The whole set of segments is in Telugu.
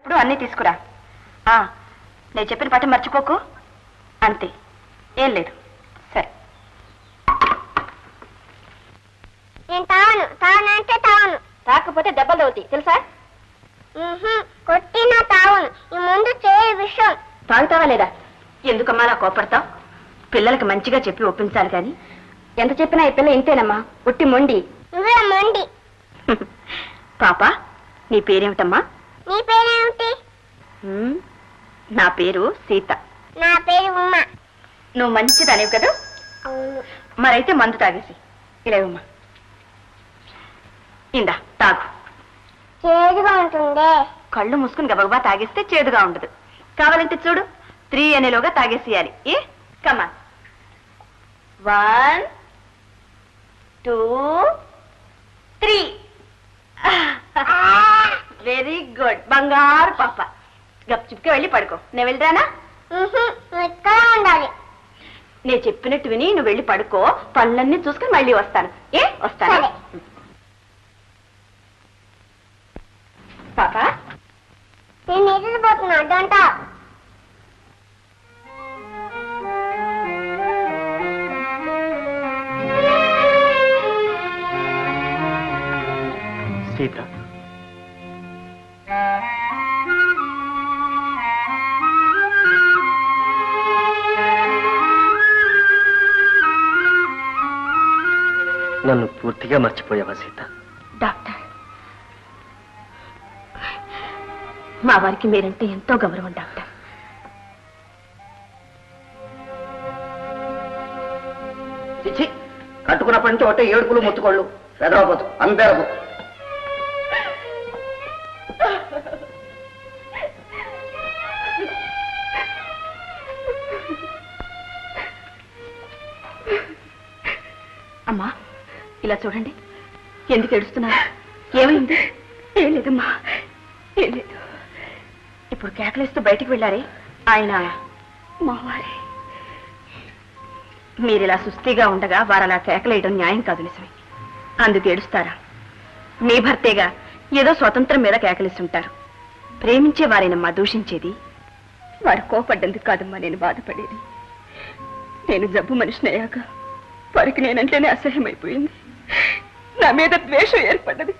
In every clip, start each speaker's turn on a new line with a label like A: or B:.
A: ఇప్పుడు అన్నీ తీసుకురా. నేను చెప్పిన పట్టు మర్చిపోకు. అంతే, ఏం లేదు. సరే.
B: నేను తావను, తావనంటే తావను.
A: తాకపోతే దెబ్బలు తగులుతాయి తెలుసా?
B: కొట్టినా తావను. ఈ ముందు చేయ విషయం.
A: తాగుతావా లేదా? ఎందుకమ్మా అలా కోపడతావు? పిల్లలకి మంచిగా చెప్పి ఒప్పించాలి కానీ ఎంత చెప్పినా ఈ పిల్ల ఇంతేనమ్మా, ఒట్టి మొండి.
B: నువ్వే మొండి.
A: పాప, నీ పేరేమిటమ్మా?
B: నీ పేరేమిటి?
A: నా పేరు సీత.
B: నా పేరు ఉమ్మ.
A: నువ్వు మంచిదానివి కదా?
B: అవును.
A: మరైతే మందు తాగేసి ఇలా ఉమ్మా. ఇందా తాగు.
B: చేదుగా ఉంటుందే.
A: కళ్ళు మూసుకుని గబగబా తాగేస్తే చేదుగా ఉండదు. కావాలంటే చూడు, 3 అనేలోగా తాగేసేయాలి. కమా. 1 2 3. వెరీ గుడ్ బంగారు పాప. గప్చుప్కి వెళ్ళి పడుకో. నేను వెళ్ళరానా?
B: నువ్వు ఇక్కడ ఉండాలి.
A: నేను చెప్పినట్టు విని నువ్వు వెళ్ళి పడుకో. పనులన్నీ చూసుకుని మళ్ళీ వస్తాను. వస్తాను పాప.
B: నేను నిద్రపోతున్నా. అడ్డంటా
C: సీత, నన్ను పూర్తిగా మర్చిపోయావా సీత?
A: డాక్టర్, మా వారికి మీరంటే ఎంతో గౌరవం డాక్టర్.
C: చిచ్చి, కట్టుకున్నప్పటి నుంచి ఒకటే ఏడుపులు ముత్తుకోళ్ళు. పెదవపోతు అంబేరపు.
A: అమ్మా, ఇలా చూడండి. ఎందుకు ఏడుస్తున్నారు? ఏమైంది? ఏం లేదమ్మా, ఏం లేదు. ఇప్పుడు కేకలేస్తూ బయటికి వెళ్ళారే ఆయన మావారే. మీరిలా సుస్థిగా ఉండగా వారు అలా కేకలేయడం న్యాయం కాదు. నిజమే. అందుకు ఏడుస్తారా? మీ భర్తేగా ఏదో స్వతంత్రం మీద కేకలిస్తుంటారు. ప్రేమించే వారేనమ్మా దూషించేది. వారు కోపడ్డందుకు కాదమ్మా నేను బాధపడేది. నేను జబ్బు మనిషిని అయ్యాక వారికి నేనంటేనే అసహ్యమైపోయింది. నా మీద ద్వేషం ఏర్పడ్డది.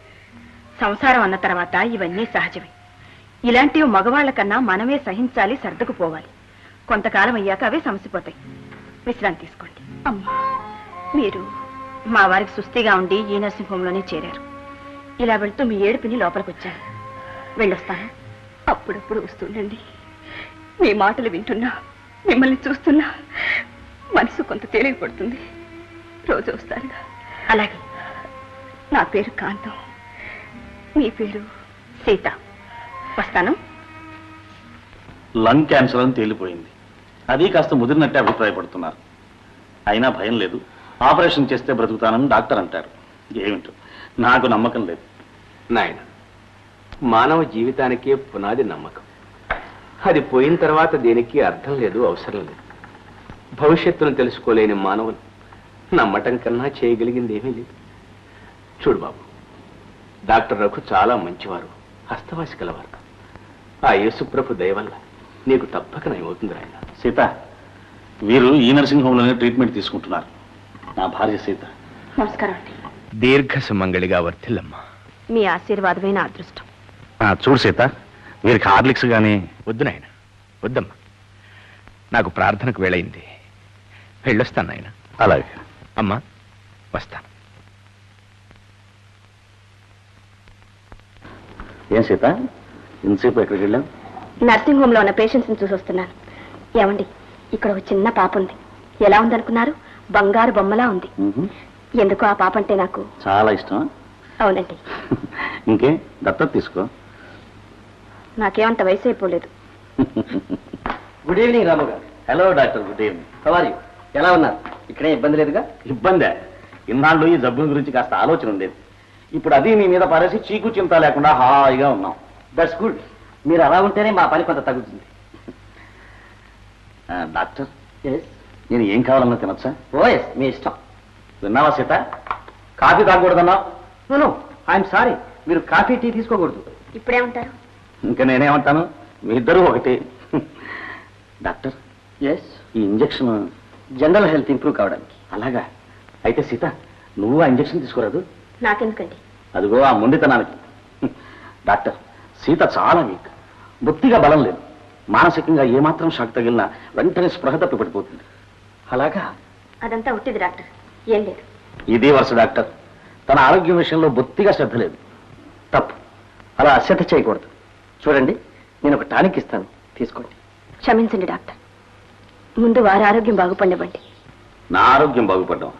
A: సంసారం అన్న తర్వాత ఇవన్నీ సహజమే. ఇలాంటివి మగవాళ్ల కన్నా మనమే సహించాలి, సర్దుకుపోవాలి. కొంతకాలం అయ్యాక అవే సమసిపోతాయి. విశ్రాంతి తీసుకోండి. అమ్మా, మీరు మా వారికి సుస్థిగా ఉండి ఈ నర్సింగ్ హోంలోనే చేరారు. ఇలా వెళ్తూ మీ ఏడుపుని లోపలికి వచ్చాను. వెళ్ళొస్తాను. అప్పుడప్పుడు వస్తుండండి. మీ మాటలు వింటున్నా, మిమ్మల్ని చూస్తున్నా మనసు కొంత తేలిక పడుతుంది. రోజు వస్తారుగా. అలాగే. నా పేరు కాంతం, మీ పేరు సీత. వస్తాను.
D: లంగ్ క్యాన్సర్ అని తేలిపోయింది. అది కాస్త ముదిరినట్టే అభిప్రాయపడుతున్నారు. అయినా భయం లేదు. ఆపరేషన్ చేస్తే బ్రతుకుతానని డాక్టర్ అంటారు. ఏమిటో నాకు నమ్మకం లేదు.
E: నాయన, మానవ జీవితానికే పునాది నమ్మకం. అది పోయిన తర్వాత దేనికి అర్థం లేదు, అవసరం లేదు. భవిష్యత్తును తెలుసుకోలేని మానవులు నమ్మటం కన్నా చేయగలిగింది ఏమీ లేదు. చూడు బాబు, డాక్టర్ రఘు చాలా మంచివారు, హస్తవాసి కలవారు. ఆ యేసుప్రభు దయ వల్ల నీకు తప్పక నయమవుతుంది ఆయన.
D: సీత, వీరు ఈ నర్సింగ్ హోంలోనే ట్రీట్మెంట్ తీసుకుంటున్నారు. నా భార్య సీత.
A: నమస్కారం అండి.
E: దీర్ఘ సుమంగళిగా వర్ధిల్లమ్మా.
A: మీ ఆశీర్వాదమైన అదృష్టం.
D: చూడు సీత, వీరికి హార్లిక్స్ గానీ.
E: వద్దు నాయన, వద్దమ్మా. నాకు ప్రార్థనకు వేళయింది. వెళ్ళొస్తాను నాయన.
D: అలాగే
E: అమ్మా, వస్తాను.
D: ఏం సీత, ఇంతసేపు ఎక్కడికి వెళ్ళాం?
A: నర్సింగ్ హోమ్ లో ఉన్న పేషెంట్స్ ని చూసి వస్తున్నాను. ఏమండి, ఇక్కడ ఒక చిన్న పాప ఉంది. ఎలా ఉందనుకున్నారు? బంగారు బొమ్మలా ఉంది. ఎందుకు ఆ పాప అంటే నాకు
D: చాలా ఇష్టం.
A: అవునండి.
D: ఇంకే దత్తత తీసుకో.
A: నాకేమంత వయసు అయిపోలేదు.
C: గుడ్ ఈవినింగ్ రాము గారు.
D: Hello doctor, good evening.
C: How are you? ఎలా ఉన్నారు? ఇక్కడే ఇబ్బంది లేదుగా?
D: ఇబ్బందే. ఇన్నాళ్ళు ఈ జబ్బు గురించి కాస్త ఆలోచన ఉండేది. ఇప్పుడు అది మీ మీద పారేసి చీకు చింత లేకుండా హాయిగా ఉన్నాం.
C: That's good. మీరు అలా ఉంటేనే మా పని కొంత తగ్గుతుంది.
D: డాక్టర్, నేను ఏం కావాలన్నా తినొచ్చా?
C: ఓఎస్, మీ ఇష్టం.
D: విన్నావా సీత, కాఫీ తాగకూడదన్నా?
C: నో, ఐఎమ్ సారీ, మీరు కాఫీ టీ తీసుకోకూడదు.
A: ఇప్పుడేమంటారు?
D: ఇంకా నేనేమంటాను, మీ ఇద్దరూ ఒకటి. డాక్టర్,
C: ఎస్,
D: ఈ ఇంజక్షన్
C: జనరల్ హెల్త్ ఇంప్రూవ్ కావడానికి.
D: అలాగా? అయితే సీత, నువ్వు ఆ ఇంజక్షన్ తీసుకోరాదు?
A: నాకెందుకండి?
D: అదిగో ఆ మొండితనానికి. డాక్టర్, సీత చాలా వీక్, బొత్తిగా బలం లేదు. మానసికంగా ఏమాత్రం షాక్ తగిలినా వెంటనే స్పృహ తప్పి పడిపోతుంది.
C: అలాగా?
A: అదంతా ఉట్టిది డాక్టర్, ఏం లేదు.
D: ఇదే వరుస డాక్టర్, తన ఆరోగ్యం విషయంలో బొత్తిగా శ్రద్ధ లేదు.
C: తప్పు, అలా అశ్రద్ధ చేయకూడదు. చూడండి, నేను ఒక టానిక్ ఇస్తాను, తీసుకోండి.
A: క్షమించండి డాక్టర్, ముందు వారి ఆరోగ్యం బాగుపడివ్వండి.
D: నా ఆరోగ్యం బాగుపడ్డాం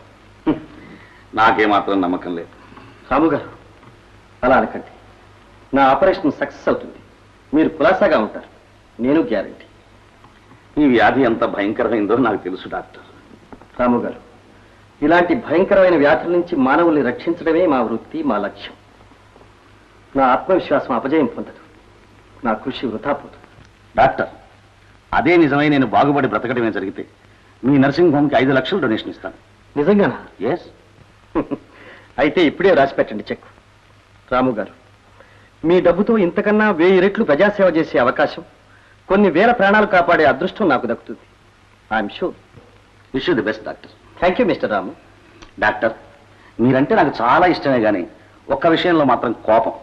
D: నాకేమాత్రం నమ్మకం లేదు.
C: రాము గారు, అలా అనకండి. నా ఆపరేషన్ సక్సెస్ అవుతుంది, మీరు కులాసాగా ఉంటారు, నేను గ్యారంటీ.
D: ఈ వ్యాధి ఎంత భయంకరమైందో నాకు తెలుసు డాక్టర్.
C: రాము గారు, ఇలాంటి భయంకరమైన వ్యాధుల నుంచి మానవుల్ని రక్షించడమే మా వృత్తి, మా లక్ష్యం. నా ఆత్మవిశ్వాసం అపజయం పొందదు, నా కృషి వృధా పోదు.
D: డాక్టర్, అదే నిజమై నేను బాగుపడి బ్రతకడమే జరిగితే మీ నర్సింగ్ హోమ్కి 5 లక్షలు డొనేషన్ ఇస్తాను.
C: నిజంగానా?
D: ఎస్.
C: అయితే ఇప్పుడే రాసి పెట్టండి చెక్. రాము గారు, మీ డబ్బుతో ఇంతకన్నా 1000 రెట్లు ప్రజాసేవ చేసే అవకాశం, కొన్ని వేల ప్రాణాలు కాపాడే అదృష్టం నాకు దక్కుతుంది. I'm sure.
D: Wish you the best doctor.
C: Thank you mister Ramu.
D: Doctor, మీరంటే నాకు చాలా ఇష్టమే కానీ ఒక్క విషయంలో మాత్రం కోపం.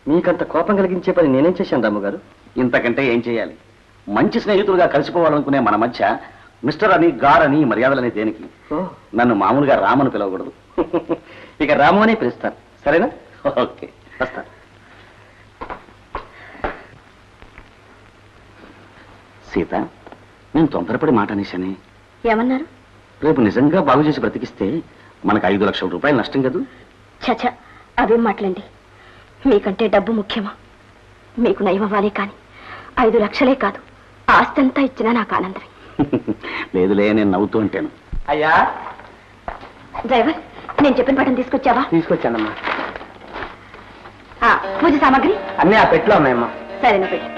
C: మీకంత కోపం కలిగించే పని నేనేం చేశాను రాము గారు?
D: ఇంతకంటే ఏం చేయాలి? మంచి స్నేహితులుగా కలిసిపోవాలనుకునే మన మధ్య మిస్టర్ అని, గార్ అని మర్యాదలని దేనికి? నన్ను మామూలుగా రామను పిలవకూడదు.
C: ఇక రాము అనే పిలుస్తాను, సరేనా?
D: ఓకే,
C: వస్తాను.
D: సీత, నేను తొందరపడి మాట అనేశానే.
A: ఏమన్నారు?
D: రేపు నిజంగా బాగు చేసి బ్రతికిస్తే మనకు 5 లక్షల రూపాయలు నష్టం కదూ.
A: చచ, అవేం మాటలండి. మీకంటే డబ్బు ముఖ్యమా? మీకు నయమవ్వాలి కానీ 5 లక్షలే కాదు, ఆస్తి అంతా ఇచ్చినా నాకు ఆనందమే.
D: లేదులే, నేను నవ్వుతూ ఉంటాను.
C: అయ్యా,
A: డ్రైవర్, నేను చెప్పిన పట్టం తీసుకొచ్చావా?
C: తీసుకొచ్చానమ్మా.
A: పూజ సామాగ్రి
C: అన్నీ ఆ పెట్లో ఉన్నాయమ్మా.
A: సరేనా పెట్టు.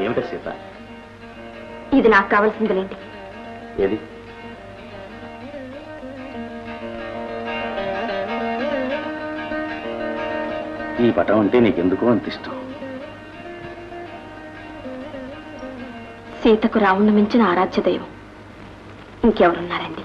D: ఏమిటా సీత?
A: ఇది నాకు కావాల్సిందిలేండి.
D: ఏది? ఈ పటం అంటే నీకెందుకో అంత ఇష్టం.
A: సీతకు రావణ్ణి మించిన ఆరాధ్య దైవం ఇంకెవరున్నారండి?